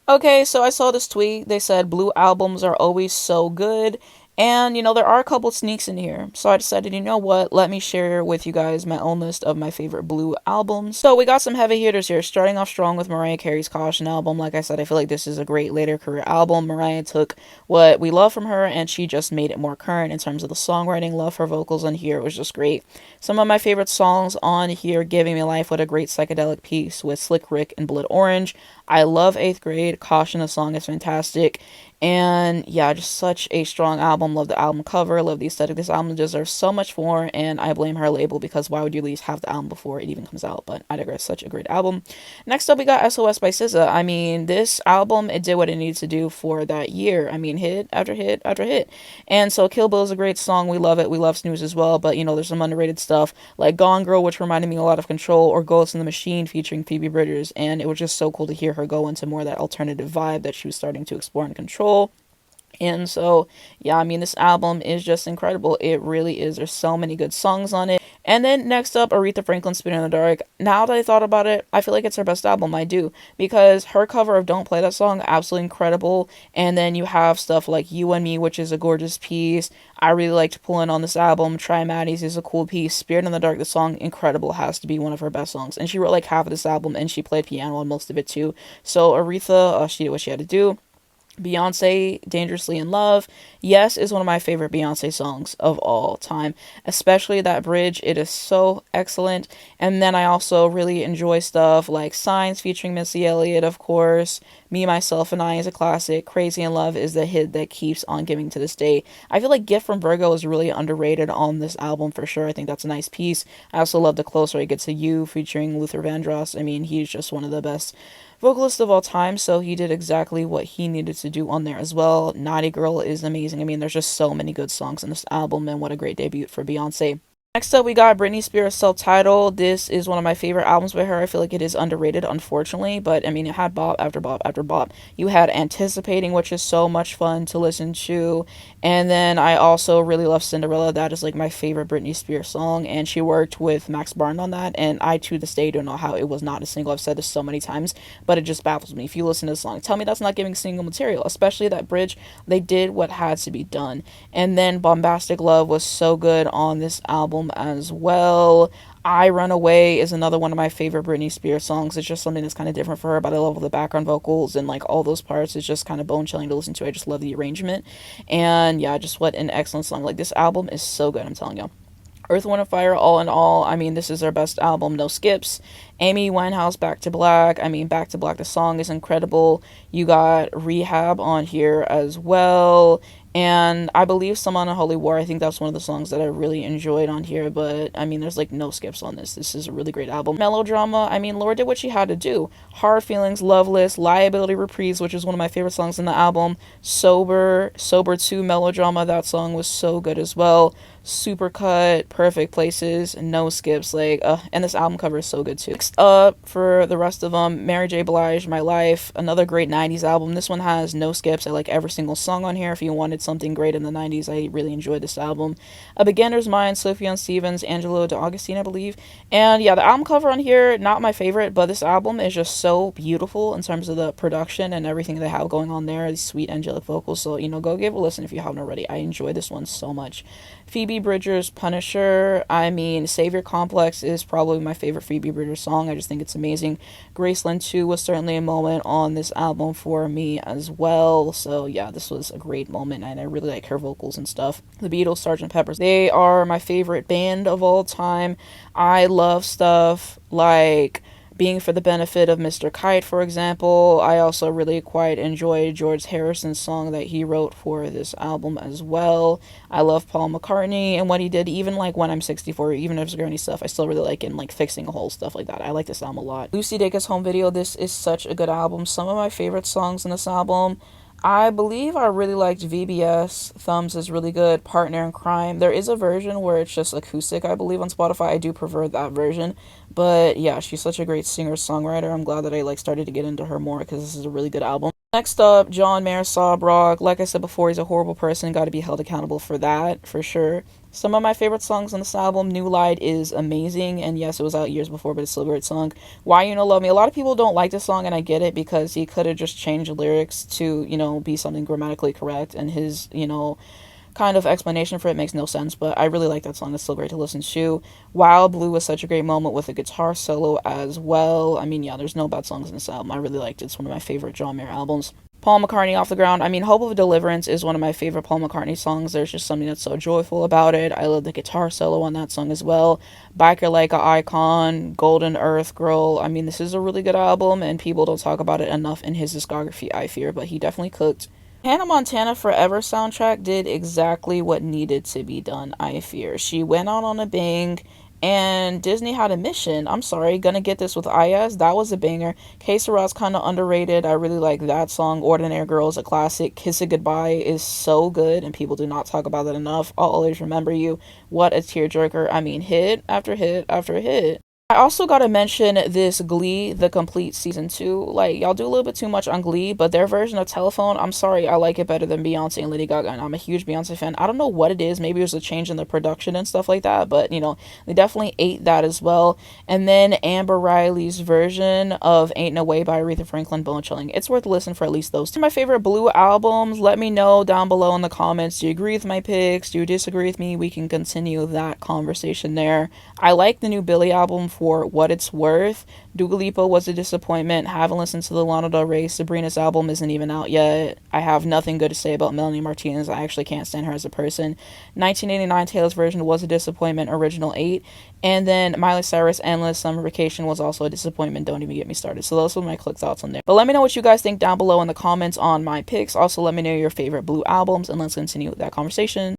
Okay, so I saw this tweet. They said blue albums are always so good. And, there are a couple sneaks in here. So I decided, you know what? Let me share with you guys my own list of my favorite blue albums. So we got some heavy hitters here, starting off strong with Mariah Carey's Caution album. Like I said, I feel like this is a great later career album. Mariah took what we love from her and she just made it more current in terms of the songwriting. Love her vocals on here. It was just great. Some of my favorite songs on here, Giving Me Life, what a great psychedelic piece with Slick Rick and Blood Orange. I love 8th Grade. Caution, the song is fantastic. And yeah, just such a strong album. Love the album cover. Love the aesthetic. This album deserves so much more. And I blame her label because why would you at least have the album before it even comes out? But I digress. Such a great album. Next up, we got SOS by SZA. I mean, this album, it did what it needed to do for that year. I mean, hit after hit after hit. And so Kill Bill is a great song. We love it. We love Snooze as well. But, there's some underrated stuff like Gone Girl, which reminded me a lot of Control, or Ghost in the Machine featuring Phoebebridgers. And it was just so cool to hear her go into more of that alternative vibe that she was starting to explore in Control. And so, yeah, I mean, this album is just incredible. It really is. There's so many good songs on it. And then next up, Aretha Franklin, Spin in the Dark. Now that I thought about it, I feel like it's her best album. I do. Because her cover of Don't Play That Song, absolutely incredible. And then you have stuff like You and Me, which is a gorgeous piece. I really liked pulling on this album. Try Maddie's is a cool piece. Spirit in the Dark, the song, incredible. Has to be one of her best songs. And she wrote like half of this album, and she played piano on most of it too. So Aretha, she did what she had to do. Beyonce, Dangerously in Love, Yes is one of my favorite Beyonce songs of all time, especially that bridge. It is so excellent. And then I also really enjoy stuff like Signs featuring Missy Elliott, of course. Me, Myself, and I is a classic. Crazy in Love is the hit that keeps on giving to this day. I feel like Gift from Virgo is really underrated on this album for sure. I think that's a nice piece. I also love The Closer I Get to You featuring Luther Vandross. I mean, he's just one of the best vocalist of all time, so he did exactly what he needed to do on there as well. Naughty Girl is amazing. I mean, there's just so many good songs in this album, and what a great debut for Beyonce. Next up, we got Britney Spears' Self-Titled. This is one of my favorite albums by her. I feel like it is underrated, unfortunately, but I mean, it had bop after bop after bop. You had Anticipating, which is so much fun to listen to, and then I also really love Cinderella. That is like my favorite Britney Spears song, and she worked with Max Barnes on that, and I to this day don't know how it was not a single. I've said this so many times, but it just baffles me. If you listen to the song, tell me that's not giving single material, especially that bridge. They did what had to be done. And then Bombastic Love was so good on this album as well. I Run Away is another one of my favorite Britney Spears songs. It's just something that's kind of different for her, but I love the background vocals and like all those parts. It's just kind of bone chilling to listen to. I just love the arrangement. And yeah, just what an excellent song. Like this album is so good, I'm telling you. Earth, Wind, and Fire, all in all, I mean, this is their best album, no skips. Amywinehouse, Back to Black. I mean, Back to Black, the song is incredible. You got Rehab on here as well. And I believe Some on a Holy War. I think that's one of the songs that I really enjoyed on here. But, I mean, there's like no skips on this. This is a really great album. Melodrama, I mean, Lorde did what she had to do. Hard Feelings, Loveless, Liability Reprise, which is one of my favorite songs in the album. Sober 2, Melodrama. That song was so good as well. Supercut, Perfect Places, no skips, and this album cover is so good too. Next up, for the rest of them, Maryjblige, My Life, another great 90s album. This one has no skips. I like every single song on here. If you wanted something great in the 90s, I really enjoyed this album. A Beginner's Mind, Sulfjanstevens, Angelo D'Augustine, I believe. And yeah, the album cover on here, not my favorite, but this album is just so beautiful in terms of the production and everything they have going on there, these sweet angelic vocals. So, go give it a listen if you haven't already. I enjoy this one so much. Phoebebridgers, Punisher. I mean, Savior Complex is probably my favorite Phoebebridgers song. I just think it's amazing. Graceland 2 was certainly a moment on this album for me as well. So yeah, this was a great moment, and I really like her vocals and stuff. The Beatles, Sgt. Pepper's. They are my favorite band of all time. I love stuff like Being for the Benefit of Mr. Kite, for example. I also really quite enjoy George Harrison's song that he wrote for this album as well. I love Paul McCartney and what he did, even like When I'm 64, even if it's granny stuff, I still really like it, and like Fixing a Hole, stuff like that. I like this album a lot. Lucydacus Home Video, this is such a good album. Some of my favorite songs in this album, I believe I really liked VBS. Thumbs is really good. Partner in Crime. There is a version where it's just acoustic, I believe, on Spotify. I do prefer that version. But yeah, she's such a great singer-songwriter. I'm glad that I started to get into her more because this is a really good album. Next up, John Mayer Sob Rock. Like I said before, he's a horrible person. Got to be held accountable for that, for sure. Some of my favorite songs on this album, New Light is amazing, and yes, it was out years before, but it's still a great song. Why You Know Love Me. A lot of people don't like this song, and I get it, because he could have just changed the lyrics to, be something grammatically correct, and his, kind of explanation for it makes no sense, but I really like that song. It's still great to listen to. Wild Blue was such a great moment with a guitar solo as well. I mean, yeah, there's no bad songs in this album. I really liked it. It's one of my favorite John Mayer albums. Paul McCartney, Off the Ground. I mean, Hope of Deliverance is one of my favorite Paul McCartney songs. There's just something that's so joyful about it. I love the guitar solo on that song as well. Biker Like a Icon, Golden Earth Girl. I mean, this is a really good album, and people don't talk about it enough in his discography, I fear, but he definitely cooked. Hannah Montana Forever soundtrack did exactly what needed to be done, I fear. She went out on a bang, and Disney had a mission. I'm sorry, Gonna Get This with IS, that was a banger. Que Sera's kind of underrated. I really like that song. Ordinary Girl is a classic. Kiss It Goodbye is so good, and people do not talk about that enough. I'll always remember you. What a tearjerker. I mean, hit after hit after hit. I also gotta mention this Glee, the complete season 2. Like, y'all do a little bit too much on Glee, but their version of Telephone, I'm sorry, I like it better than Beyonce and Lady Gaga, and I'm a huge Beyonce fan. I don't know what it is. Maybe it was a change in the production and stuff like that, but, they definitely ate that as well. And then Amber Riley's version of Ain't No Way by Aretha Franklin, bone chilling. It's worth listening for at least those two. My favorite Blue albums, let me know down below in the comments. Do you agree with my picks? Do you disagree with me? We can continue that conversation there. I like the new Billie album for what it's worth. Dua Lipa was a disappointment. Haven't listened to the Lana Del Rey. Sabrina's album isn't even out yet. I have nothing good to say about Melanie Martinez. I actually can't stand her as a person. 1989 Taylor's version was a disappointment. Original 8. And then Miley Cyrus Endless Summer Vacation was also a disappointment. Don't even get me started. So those were my quick thoughts on there. But let me know what you guys think down below in the comments on my picks. Also, let me know your favorite Blue albums, and let's continue that conversation.